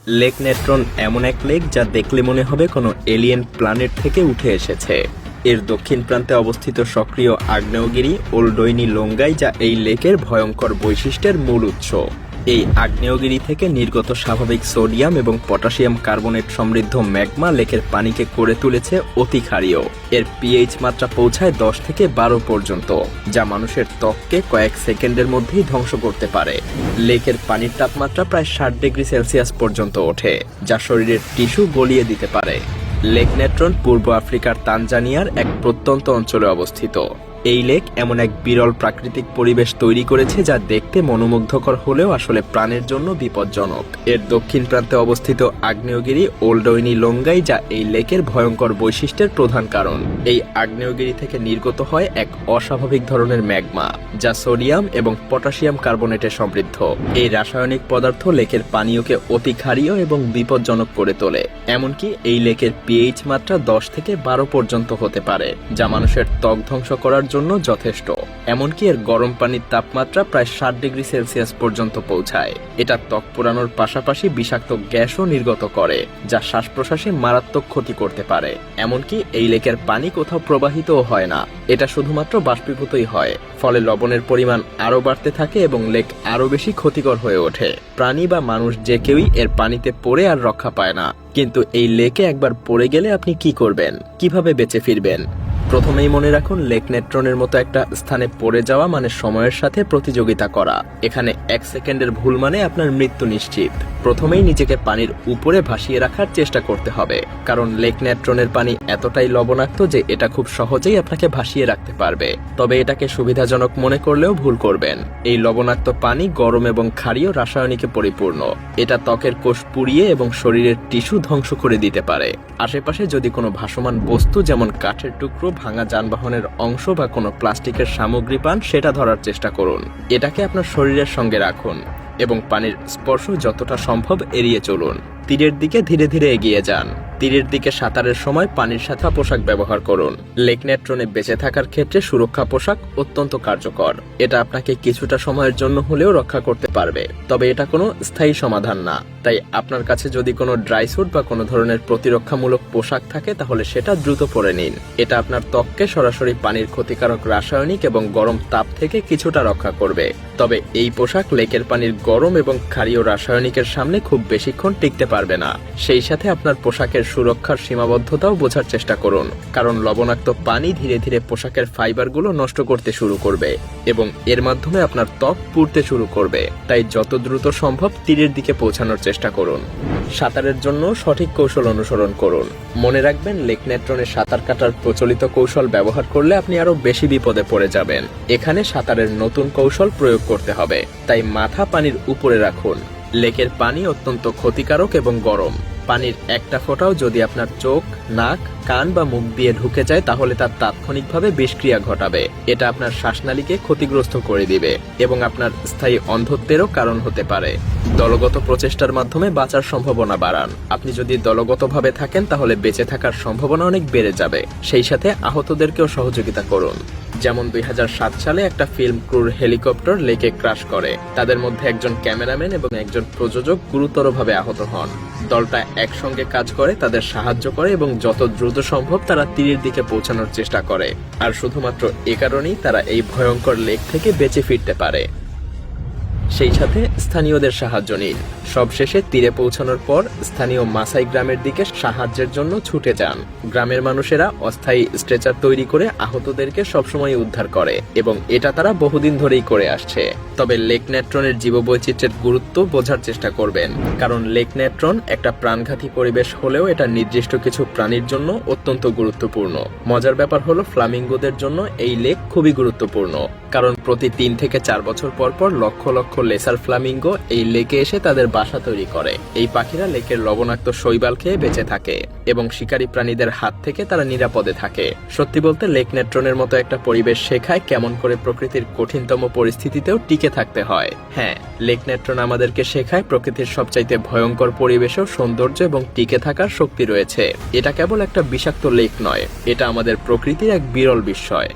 Lake Natron এমন এক lake যা দেখলে মনে হবে কোনো এলিয়েন প্ল্যানেট থেকে উঠে এসেছে। এর দক্ষিণ প্রান্তে অবস্থিত সক্রিয় আগ্নেয়গিরি ওলডোইনি লোঙ্গাই, যা এই লেকের ভয়ঙ্কর বৈশিষ্ট্যের মূল উৎস। এই আগ্নেয়গিরি থেকে নির্গত স্বাভাবিক সোডিয়াম এবং পটাশিয়াম কার্বনেট সমৃদ্ধ ম্যাগমা লেকের পানিকে করে তুলেছে অতি ক্ষারীয়। এর পিএইচ মাত্রা পৌঁছায় 10 থেকে 12 পর্যন্ত, যা মানুষের ত্বককে কয়েক সেকেন্ডের মধ্যেই ধ্বংস করতে পারে। লেকের পানির তাপমাত্রা প্রায় 60 ডিগ্রি সেলসিয়াস পর্যন্ত ওঠে, যা শরীরের টিস্যু গলিয়ে দিতে পারে। লেক নেট্রন পূর্ব আফ্রিকার তানজানিয়ার এক প্রত্যন্ত অঞ্চলে অবস্থিত। এই লেক এমন এক বিরল প্রাকৃতিক পরিবেশ তৈরি করেছে যা দেখতে মনোমুগ্ধকর হলেও আসলে প্রাণের জন্য বিপজ্জনক। এর দক্ষিণ প্রান্তে অবস্থিত আগ্নেয়গিরি ওলডোইনি লোঙ্গাই, যা এই লেকের ভয়ঙ্কর বৈশিষ্ট্যের প্রধান কারণ। এই আগ্নেয়গিরি থেকে নির্গত হয় এক অস্বাভাবিক ধরনের ম্যাগমা, যা সোডিয়াম এবং পটাশিয়াম কার্বনেটে সমৃদ্ধ। এই রাসায়নিক পদার্থ লেকের পানীয়কে অতি ক্ষারীয় এবং বিপজ্জনক করে তোলে। এমনকি এই লেকের পিএইচ মাত্রা 10 থেকে 12 পর্যন্ত হতে পারে, যা মানুষের ত্বক ধ্বংস করার জন্য যথেষ্ট। এমনকি এর গরম পানির তাপমাত্রা প্রায় 60 ডিগ্রি সেলসিয়াস পর্যন্ত পৌঁছায়। এটা ত্বক পোড়ানোর পাশাপাশি বিষাক্ত গ্যাসও নির্গত করে, যা শ্বাস প্রশ্বাসে মারাত্মক ক্ষতি করতে পারে। এমনকি এই লেকের পানি কোথাও প্রবাহিতও হয় না, এটা শুধুমাত্র বাষ্পীভূতই হয়। ফলে লবণের পরিমাণ আরও বাড়তে থাকে এবং লেক আরও বেশি ক্ষতিকর হয়ে ওঠে। প্রাণী বা মানুষ যে কেউই এর পানিতে পড়ে আর রক্ষা পায় না। কিন্তু এই লেকে একবার পড়ে গেলে আপনি কি করবেন, কিভাবে বেঁচে ফিরবেন? প্রথমেই মনে রাখুন, লেক নেট্রনের মতো একটা স্থানে পড়ে যাওয়া মানে সময়ের সাথে প্রতিযোগিতা করা। এখানে 1 সেকেন্ডের ভুল মানে আপনার মৃত্যু নিশ্চিত। প্রথমেই নিজেকে পানির উপরে ভাসিয়ে রাখার চেষ্টা করতে হবে, কারণ লেক নেট্রনের পানি এতটাই লবণাক্ত যে এটা খুব সহজেই আপনাকে ভাসিয়ে রাখতে পারবে। তবে এটাকে সুবিধাজনক মনে করলেও ভুল করবেন। এই লবণাক্ত পানি গরম এবং ক্ষারীয় রাসায়নিকে পরিপূর্ণ। এটা ত্বকের কোষ পুড়িয়ে এবং শরীরের টিস্যু ধ্বংস করে দিতে পারে। আশেপাশে যদি কোনো ভাসমান বস্তু যেমন কাঠের টুকরো, ভাঙা যানবাহনের অংশ বা কোনো প্লাস্টিকের সামগ্রী পান, সেটা ধরার চেষ্টা করুন। এটাকে আপনার শরীরের সঙ্গে রাখুন এবং পানির স্পর্শ যতটা সম্ভব এড়িয়ে চলুন। তীরের দিকে ধীরে ধীরে এগিয়ে যান। তীরের দিকে সাঁতারের সময় পানির সাথে পোশাক ব্যবহার করুন। লেক নেট্রনে বেঁচে থাকার ক্ষেত্রে সুরক্ষা পোশাক অত্যন্ত কার্যকর। এটা আপনাকে কিছুটা সময়ের জন্য হলেও রক্ষা করতে পারবে, তবে এটা কোনো স্থায়ী সমাধান না। তাই আপনার কাছে যদি কোনো ড্রাই স্যুট বা কোনো ধরনের প্রতিরক্ষামূলক পোশাক থাকে, তাহলে সেটা দ্রুত পরে নিন। এটা আপনার ত্বককে সরাসরি পানির ক্ষতিকারক রাসায়নিক এবং গরম তাপ থেকে কিছুটা রক্ষা করবে। তবে এই পোশাক লেকের পানির গরম এবং ক্ষারীয় রাসায়নিকের সামনে খুব বেশিক্ষণ টিকতে পারবে না। সেই সাথে আপনার পোশাকের সুরক্ষার সীমাবদ্ধতাও বোঝার চেষ্টা করুন, কারণ লবণাক্ত পানি ধীরে ধীরে পোশাকের ফাইবারগুলো নষ্ট করতে শুরু করবে এবং এর মাধ্যমে আপনার ত্বক পুড়তে শুরু করবে। তাই যত দ্রুত সম্ভব তীরের দিকে পৌঁছানোর চেষ্টা করুন। সাঁতারের জন্য সঠিক কৌশল অনুসরণ করুন। মনে রাখবেন, লেক নেট্রনে সাঁতার কাটার প্রচলিত কৌশল ব্যবহার করলে আপনি আরো বেশি বিপদে পড়ে যাবেন। এখানে সাঁতারের নতুন কৌশল প্রয়োগ করতে হবে, তাই মাথা পানির উপরে রাখুন। লেকের পানি অত্যন্ত ক্ষতিকারক এবং গরম। পানির একটা ফোঁটাও যদি আপনার চোখ, নাক, কান বা মুখ দিয়ে ঢুকে যায়, তাহলে তার তাৎক্ষণিকভাবে বিষক্রিয়া ঘটাবে। এটা আপনার শ্বাসনালীকে ক্ষতিগ্রস্ত করে দিবে এবং আপনার স্থায়ী অন্ধত্বেরও কারণ হতে পারে। দলগত প্রচেষ্টার মাধ্যমে বাঁচার সম্ভাবনা বাড়ান। আপনি যদি দলগতভাবে থাকেন, তাহলে বেঁচে থাকার সম্ভাবনা অনেক বেড়ে যাবে। সেই সাথে আহতদেরকেও সহযোগিতা করুন। যেমন 2007 সালে একটা ফিল্ম ক্রুর হেলিকপ্টার লেকে ক্র্যাশ করে। তাদের মধ্যে একজন ক্যামেরাম্যান এবং একজন প্রযোজক গুরুতরভাবে আহত হন। দলটা একসঙ্গে কাজ করে, তাদের সাহায্য করে এবং যত দ্রুত সম্ভব তারা তীরের দিকে পৌঁছানোর চেষ্টা করে। আর শুধুমাত্র এ কারণেই তারা এই ভয়ঙ্কর লেক থেকে বেঁচে ফিরতে পারে। সেই সাথে স্থানীয়দের সাহায্য নিন। সবশেষে তীরে পৌঁছানোর পর স্থানীয় মাসাই গ্রামের দিকে সাহায্যের জন্য ছুটে যান। গ্রামের মানুষেরা অস্থায়ী স্ট্রেচার তৈরি করে আহতদেরকে সবসময় উদ্ধার করে এবং এটা তারা বহুদিন ধরেই করে আসছে। তবে লেক নেট্রনের জীববৈচিত্র্যের গুরুত্ব বোঝার চেষ্টা করবেন, কারণ লেক নেট্রন একটা প্রাণঘাতী পরিবেশ হলেও এটা নির্দিষ্ট কিছু প্রাণীর জন্য অত্যন্ত গুরুত্বপূর্ণ। মজার ব্যাপার হলো, ফ্লামিঙ্গোদের জন্য এই লেক খুবই গুরুত্বপূর্ণ, কারণ প্রতি 3 থেকে 4 বছর পর পর লক্ষ লক্ষ লেসার ফ্লামিঙ্গো এই লেকে এসে তাদের বাসা তৈরি করে। এই পাখিরা লেকের লবণাক্ত শৈবাল খেয়ে বেঁচে থাকে এবং শিকারী প্রাণীদের হাত থেকে তারা নিরাপদে থাকে। সত্যি বলতে, লেক নেট্রনের মতো একটা পরিবেশ শেখায় কেমন করে প্রকৃতির কঠিনতম পরিস্থিতিতেও টিকে থাকতে হয়। হ্যাঁ, লেক নেট্রন আমাদেরকে শেখায় প্রকৃতির সবচাইতে ভয়ঙ্কর পরিবেশেও সৌন্দর্য এবং টিকে থাকার শক্তি রয়েছে। এটা কেবল একটা বিষাক্ত লেক নয়, এটা আমাদের প্রকৃতির এক বিরল বিস্ময়।